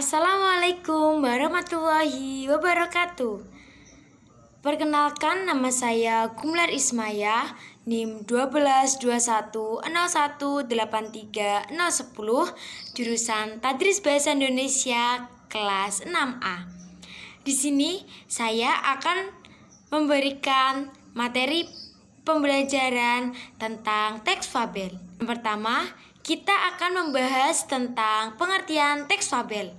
Assalamualaikum warahmatullahi wabarakatuh. Perkenalkan, nama saya Gumlar Ismaya, NIM 1221018310, jurusan Tadris Bahasa Indonesia kelas 6A. Di sini saya akan memberikan materi pembelajaran tentang teks fabel. Yang pertama, kita akan membahas tentang pengertian teks fabel.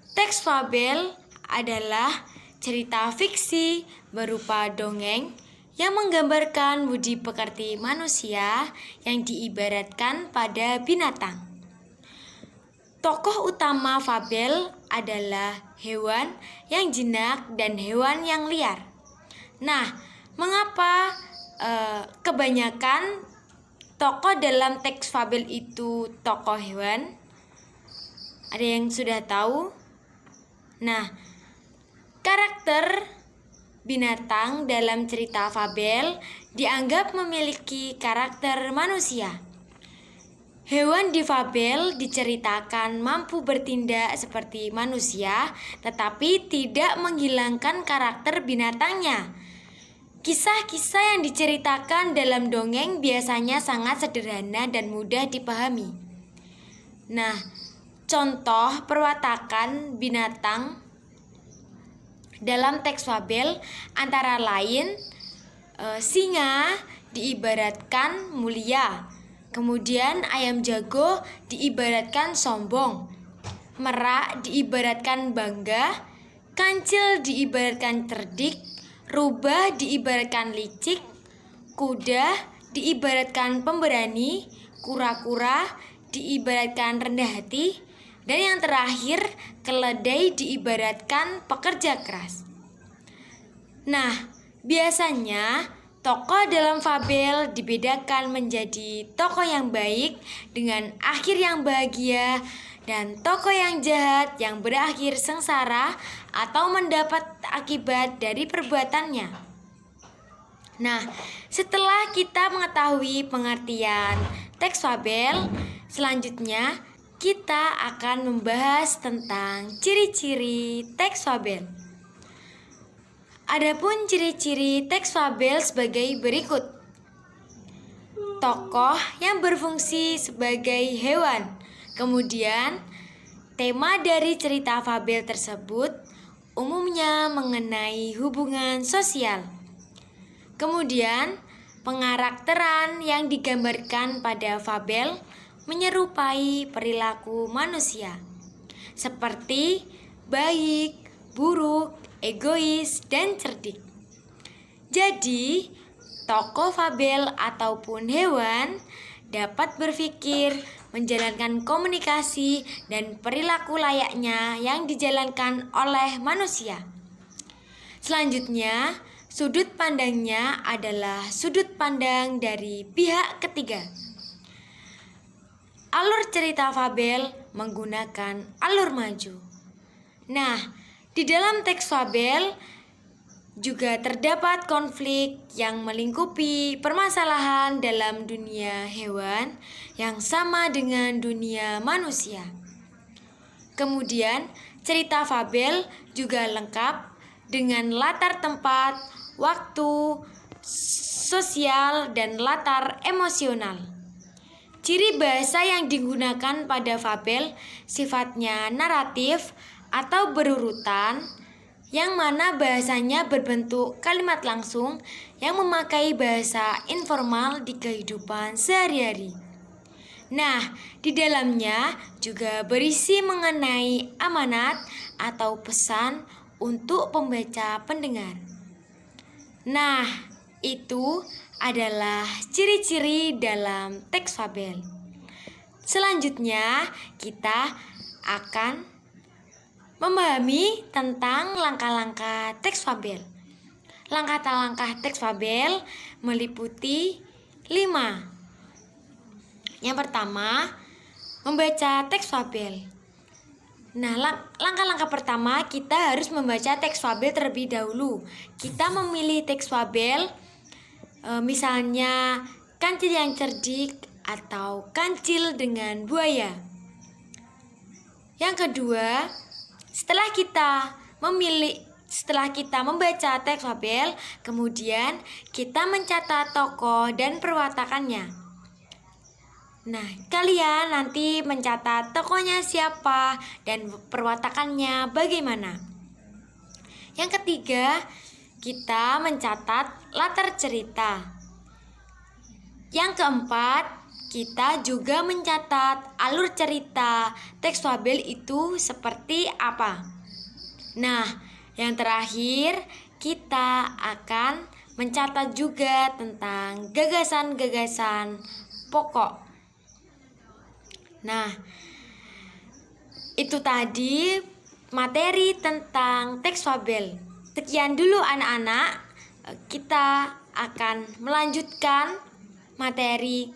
Teks fabel adalah cerita fiksi berupa dongeng yang menggambarkan budi pekerti manusia yang diibaratkan pada binatang. Tokoh utama fabel adalah hewan yang jinak dan hewan yang liar. Nah, mengapa kebanyakan tokoh dalam teks fabel itu tokoh hewan? Ada yang sudah tahu? Nah, karakter binatang dalam cerita fabel dianggap memiliki karakter manusia. Hewan di fabel diceritakan mampu bertindak seperti manusia, tetapi tidak menghilangkan karakter binatangnya. Kisah-kisah yang diceritakan dalam dongeng biasanya sangat sederhana dan mudah dipahami. Nah, contoh perwatakan binatang dalam teks fabel antara lain singa diibaratkan mulia, kemudian ayam jago diibaratkan sombong, merak diibaratkan bangga, kancil diibaratkan cerdik, rubah diibaratkan licik, kuda diibaratkan pemberani, kura-kura diibaratkan rendah hati, dan yang terakhir, keledai diibaratkan pekerja keras. Nah, biasanya tokoh dalam fabel dibedakan menjadi tokoh yang baik dengan akhir yang bahagia dan tokoh yang jahat yang berakhir sengsara atau mendapat akibat dari perbuatannya. Nah, setelah kita mengetahui pengertian teks fabel, selanjutnya kita akan membahas tentang ciri-ciri teks fabel. Adapun ciri-ciri teks fabel sebagai berikut. Tokoh yang berfungsi sebagai hewan. Kemudian, tema dari cerita fabel tersebut umumnya mengenai hubungan sosial. Kemudian, pengarakteran yang digambarkan pada fabel menyerupai perilaku manusia, seperti baik, buruk, egois, dan cerdik. Jadi, tokoh fabel ataupun hewan dapat berpikir, menjalankan komunikasi, dan perilaku layaknya yang dijalankan oleh manusia. Selanjutnya, sudut pandangnya adalah sudut pandang dari pihak ketiga. Alur cerita fabel menggunakan alur maju. Nah, di dalam teks fabel juga terdapat konflik yang melingkupi permasalahan dalam dunia hewan yang sama dengan dunia manusia. Kemudian, cerita fabel juga lengkap dengan latar tempat, waktu, sosial, dan latar emosional. Ciri bahasa yang digunakan pada fabel sifatnya naratif atau berurutan, yang mana bahasanya berbentuk kalimat langsung yang memakai bahasa informal di kehidupan sehari-hari. Nah, di dalamnya juga berisi mengenai amanat atau pesan untuk pembaca pendengar. Nah, itu adalah ciri-ciri dalam teks fabel. Selanjutnya, kita akan memahami tentang langkah-langkah teks fabel. Langkah-langkah teks fabel meliputi 5. Yang pertama, membaca teks fabel. Nah, langkah-langkah pertama kita harus membaca teks fabel terlebih dahulu. Kita memilih teks fabel misalnya kancil yang cerdik atau kancil dengan buaya. Yang kedua, setelah kita membaca teks fabel, kemudian kita mencatat tokoh dan perwatakannya. Nah, kalian nanti mencatat tokohnya siapa dan perwatakannya bagaimana. Yang ketiga, kita mencatat latar cerita. Yang keempat, kita juga mencatat alur cerita teks fabel itu seperti apa. Nah, yang terakhir kita akan mencatat juga tentang gagasan-gagasan pokok. Nah, itu tadi materi tentang teks fabel. Sekian dulu anak-anak, kita akan melanjutkan materi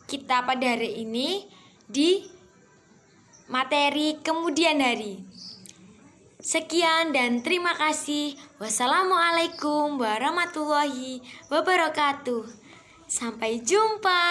kita pada hari ini di materi kemudian hari. Sekian dan terima kasih. Wassalamualaikum warahmatullahi wabarakatuh. Sampai jumpa.